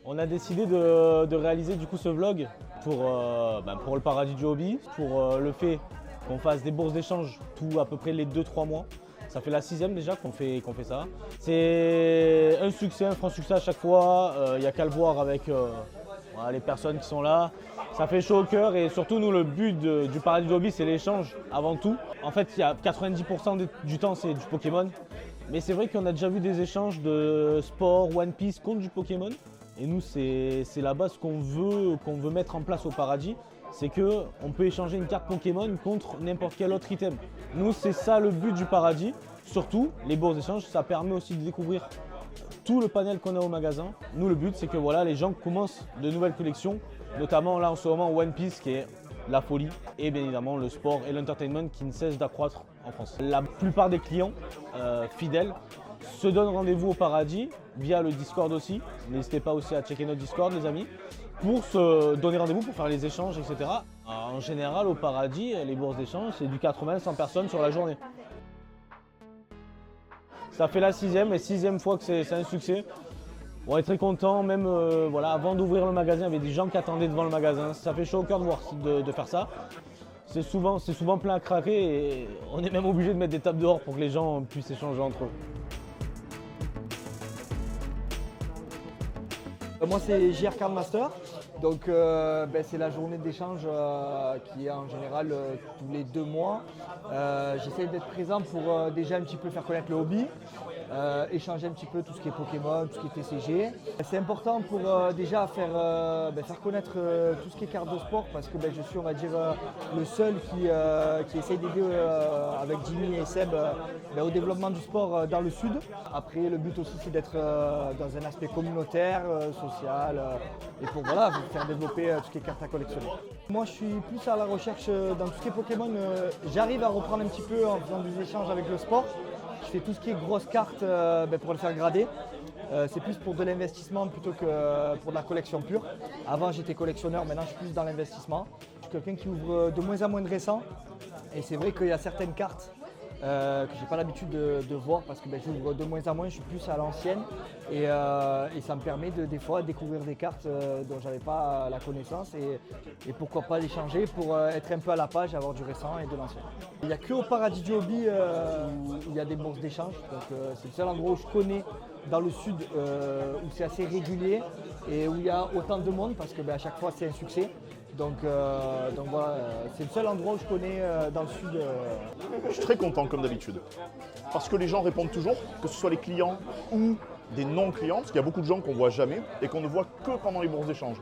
On a décidé de réaliser du coup ce vlog pour le paradis du hobby, pour le fait qu'on fasse des bourses d'échange tout à peu près les 2-3 mois. Ça fait la 6e déjà qu'on fait ça. C'est un succès, un franc succès à chaque fois. Il n'y a qu'à le voir avec voilà, les personnes qui sont là. Ça fait chaud au cœur et surtout nous le but du paradis du hobby c'est l'échange avant tout. En fait il y a 90% du temps c'est du Pokémon. Mais c'est vrai qu'on a déjà vu des échanges de sport, One Piece contre du Pokémon. Et nous, c'est la base qu'on veut mettre en place au paradis. C'est qu'on peut échanger une carte Pokémon contre n'importe quel autre item. Nous, c'est ça le but du paradis. Surtout, les bourses d'échange, ça permet aussi de découvrir tout le panel qu'on a au magasin. Nous, le but, c'est que voilà, les gens commencent de nouvelles collections. Notamment là, en ce moment, One Piece qui est la folie. Et bien évidemment, le sport et l'entertainment qui ne cessent d'accroître en France. La plupart des clients fidèles se donnent rendez-vous au paradis via le Discord aussi. N'hésitez pas aussi à checker notre Discord les amis pour se donner rendez-vous pour faire les échanges etc. En général au paradis les bourses d'échange c'est du 80-100 personnes sur la journée. Ça fait la 6e et 6e fois que c'est un succès. On est très content, même voilà, avant d'ouvrir le magasin, il y avait des gens qui attendaient devant le magasin. Ça fait chaud au cœur de faire ça. C'est souvent plein à craquer et on est même obligé de mettre des tables dehors pour que les gens puissent échanger entre eux. Moi c'est JR Card Master, donc c'est la journée d'échange qui est en général tous les 2 mois. J'essaie d'être présent pour déjà un petit peu faire connaître le hobby, échanger un petit peu tout ce qui est Pokémon, tout ce qui est TCG. C'est important pour déjà faire connaître tout ce qui est cartes de sport parce que je suis on va dire le seul qui essaye d'aider avec Jimmy et Seb au développement du sport dans le sud. Après le but aussi c'est d'être dans un aspect communautaire, social et pour voilà, faire développer tout ce qui est cartes à collectionner. Moi je suis plus à la recherche dans tout ce qui est Pokémon, j'arrive à reprendre un petit peu en faisant des échanges avec le sport. Je fais tout ce qui est grosses cartes pour le faire grader. C'est plus pour de l'investissement plutôt que pour de la collection pure. Avant j'étais collectionneur, maintenant je suis plus dans l'investissement. Je suis quelqu'un qui ouvre de moins en moins de récents. Et c'est vrai qu'il y a certaines cartes que je n'ai pas l'habitude de voir parce que j'ouvre de moins en moins, je suis plus à l'ancienne. Et ça me permet des fois de découvrir des cartes dont je n'avais pas la connaissance et pourquoi pas les changer pour être un peu à la page et avoir du récent et de l'ancien. Il n'y a qu'au paradis du hobby où il y a des bourses d'échange. C'est le seul endroit où je connais dans le sud où c'est assez régulier et où il y a autant de monde parce que à chaque fois c'est un succès. Donc voilà, c'est le seul endroit où je connais dans le sud. Je suis très content comme d'habitude parce que les gens répondent toujours, que ce soit les clients ou des non-clients, parce qu'il y a beaucoup de gens qu'on ne voit jamais et qu'on ne voit que pendant les bourses d'échange.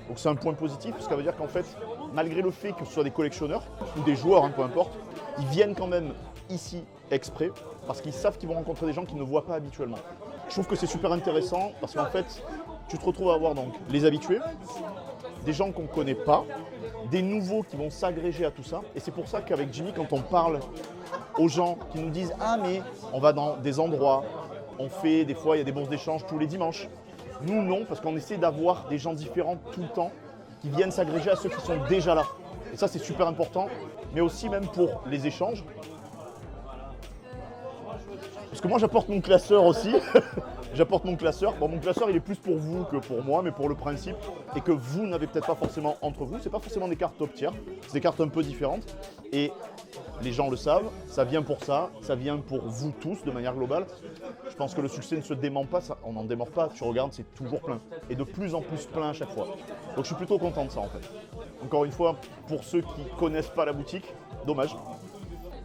Donc c'est un point positif, parce que ça veut dire qu'en fait, malgré le fait que ce soit des collectionneurs ou des joueurs, peu importe, ils viennent quand même ici exprès parce qu'ils savent qu'ils vont rencontrer des gens qu'ils ne voient pas habituellement. Je trouve que c'est super intéressant parce qu'en fait, tu te retrouves à avoir donc les habitués, des gens qu'on ne connaît pas, des nouveaux qui vont s'agréger à tout ça. Et c'est pour ça qu'avec Jimmy, quand on parle aux gens qui nous disent « Ah mais on va dans des endroits, on fait des fois, il y a des bourses d'échange tous les dimanches ». Nous non, parce qu'on essaie d'avoir des gens différents tout le temps qui viennent s'agréger à ceux qui sont déjà là. Et ça c'est super important, mais aussi même pour les échanges. Parce que moi j'apporte mon classeur aussi. J'apporte mon classeur. Bon, mon classeur, il est plus pour vous que pour moi, mais pour le principe, et que vous n'avez peut-être pas forcément entre vous. C'est pas forcément des cartes top tier, c'est des cartes un peu différentes. Et les gens le savent, ça vient pour ça vient pour vous tous de manière globale. Je pense que le succès ne se dément pas, on n'en démord pas. Tu regardes, c'est toujours plein. Et de plus en plus plein à chaque fois. Donc je suis plutôt content de ça en fait. Encore une fois, pour ceux qui ne connaissent pas la boutique, dommage.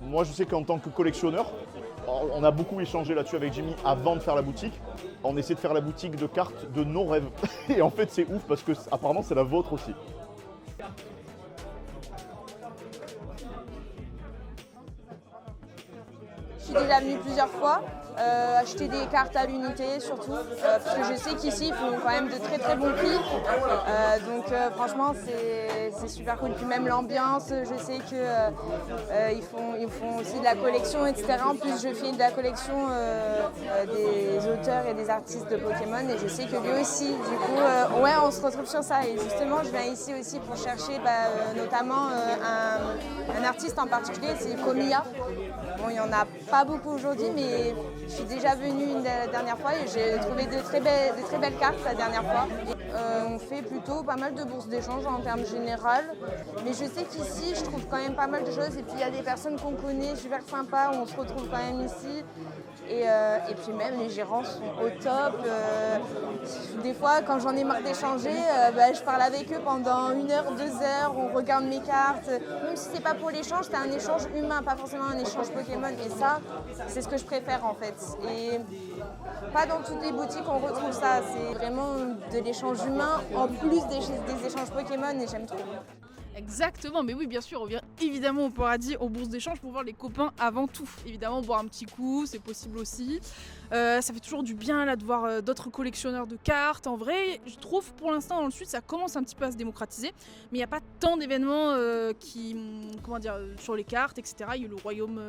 Moi, je sais qu'en tant que collectionneur, on a beaucoup échangé là-dessus avec Jimmy avant de faire la boutique. On essaie de faire la boutique de cartes de nos rêves. Et en fait, c'est ouf parce que apparemment, c'est la vôtre aussi. Je suis déjà venue plusieurs fois, acheter des cartes à l'unité surtout, parce que je sais qu'ici ils font quand même de très très bons prix. Franchement c'est super cool. Puis même l'ambiance, je sais qu'ils font aussi de la collection, etc. En plus je fais de la collection des auteurs et des artistes de Pokémon et je sais que lui aussi. Du coup, on se retrouve sur ça. Et justement, je viens ici aussi pour chercher notamment un artiste en particulier, c'est Komiya. Bon, il n'y en a pas beaucoup aujourd'hui, mais je suis déjà venue une dernière fois et j'ai trouvé de très belles cartes la dernière fois. on fait plutôt pas mal de bourses d'échange en termes général. Mais je sais qu'ici, je trouve quand même pas mal de choses. Et puis il y a des personnes qu'on connaît super sympas, où on se retrouve quand même ici. Et puis même les gérants sont au top. Des fois, quand j'en ai marre d'échanger, je parle avec eux pendant 1 heure, 2 heures, on regarde mes cartes. Même si c'est pas pour l'échange, c'est un échange humain, pas forcément un échange Pokémon. Et ça, c'est ce que je préfère en fait. Et pas dans toutes les boutiques on retrouve ça. C'est vraiment de l'échange humain en plus des échanges Pokémon et j'aime trop. Exactement, mais oui, bien sûr, on vient évidemment au paradis, aux bourses d'échange pour voir les copains avant tout. Évidemment, boire un petit coup, c'est possible aussi. Ça fait toujours du bien là de voir d'autres collectionneurs de cartes. En vrai, je trouve pour l'instant dans le sud, ça commence un petit peu à se démocratiser, mais il n'y a pas tant d'événements sur les cartes, etc. Il y a le royaume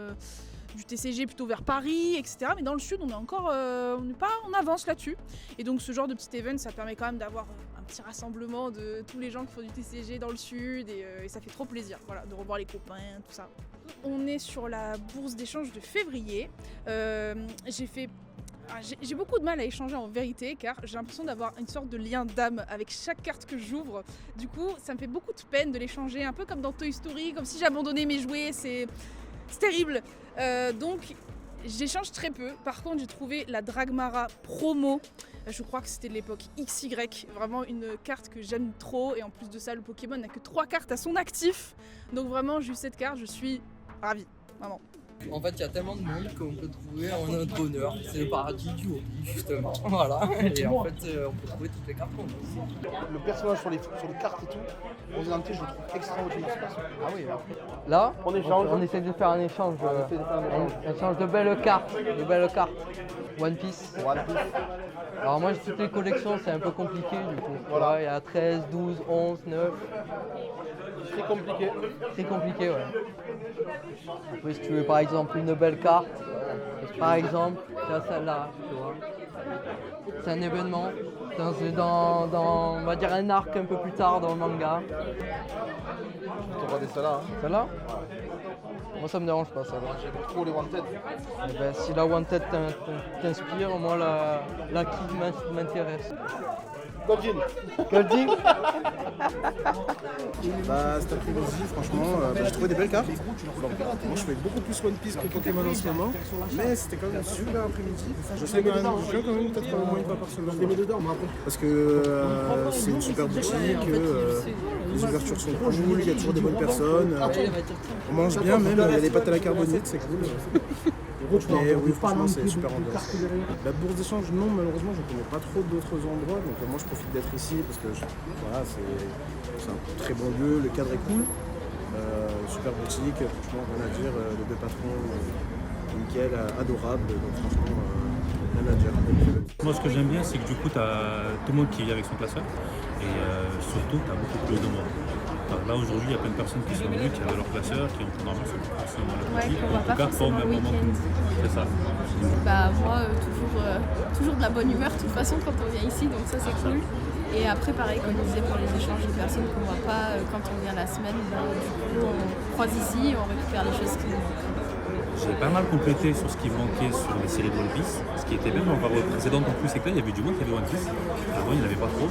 du TCG plutôt vers Paris, etc. Mais dans le sud, on est encore, on avance là-dessus. Et donc ce genre de petit event, ça permet quand même d'avoir un petit rassemblement de tous les gens qui font du TCG dans le sud et ça fait trop plaisir, voilà, de revoir les copains, tout ça. On est sur la bourse d'échange de février. J'ai beaucoup de mal à échanger en vérité car j'ai l'impression d'avoir une sorte de lien d'âme avec chaque carte que j'ouvre. Du coup, ça me fait beaucoup de peine de l'échanger, un peu comme dans Toy Story, comme si j'abandonnais mes jouets, c'est terrible. Donc j'échange très peu. Par contre, j'ai trouvé la Dragmara promo. Je crois que c'était de l'époque XY. Vraiment une carte que j'aime trop. Et en plus de ça, le Pokémon n'a que 3 cartes à son actif. Donc vraiment, j'ai eu cette carte, je suis ravie. Vraiment. En fait, il y a tellement de monde qu'on peut trouver en notre bonheur. C'est le paradis du hobby, justement. Voilà. Et en fait, on peut trouver toutes les cartes qu'on veut. Le personnage sur les cartes et tout, on je le trouve extraordinaire ce personnage. Ah oui, là, on essaie de faire un échange. Un échange de belles cartes. One Piece. Alors moi, toutes les collections, c'est un peu compliqué du coup. Voilà, il y a 13, 12, 11, 9. Très compliqué, ouais. Après, si tu veux par exemple une belle carte, par exemple, tu as celle-là, tu vois. C'est un événement dans on va dire un arc un peu plus tard dans le manga. Tu peux regarder celle-là. Celle-là ? Moi ça me dérange pas, ça. J'aime trop les Wanted. Eh ben, si la Wanted t'inspire, moi la Kid m'intéresse. Goldin. Cet après-midi, franchement, j'ai trouvé des belles cartes. Moi, je fais beaucoup plus One Piece que Pokémon en ce moment, mais c'était quand même un super après-midi. Je viens quand même peut-être au moins une fois par semaine. Parce que c'est une super boutique, les ouvertures sont cool, il y a toujours des bonnes personnes. On mange bien même, il y a des pâtes à la carbonite, c'est cool. Mais oui, franchement, c'est super ambiance. La bourse d'échange, non, malheureusement, je ne connais pas trop d'autres endroits. Donc moi, je profite d'être ici parce que c'est un très bon lieu, le cadre est cool. Super boutique, franchement, rien à dire. Les 2 patrons, nickel, adorables. Donc franchement, rien à dire. Moi, ce que j'aime bien, c'est que du coup, tu as tout le monde qui vit avec son classeur. Et surtout, tu as beaucoup plus de monde. Alors là, aujourd'hui, il y a plein de personnes qui sont venues, qui avaient leur classeur, qui ont normalement sur le forcément le boutique. Qu'on voit pas forcément le week-end. C'est ça. Moi, toujours de la bonne humeur de toute façon quand on vient ici, donc ça c'est cool. Et après, pareil, comme on disait pour les échanges, les personnes qu'on voit pas quand on vient la semaine, du coup, on croise ici et on récupère les choses qui nous manquent. J'ai pas mal complété sur ce qui manquait sur les séries de One Piece. Ce qui était bien dans la précédente en plus, c'est que là, il y avait du monde qui avait One Piece. Avant, il n'y en avait pas trop.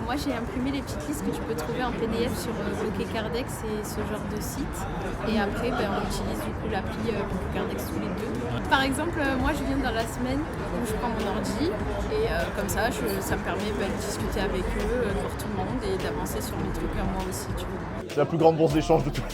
Moi, j'ai imprimé les petites listes que tu peux trouver en PDF sur Pokécardex et ce genre de site. Et après, on utilise du coup l'appli Pokécardex tous les 2. Par exemple, moi, je viens dans la semaine où je prends mon ordi et comme ça me permet de discuter avec eux, de voir tout le monde et d'avancer sur mes trucs à moi aussi. Tu vois. C'est la plus grande bourse d'échange de tout.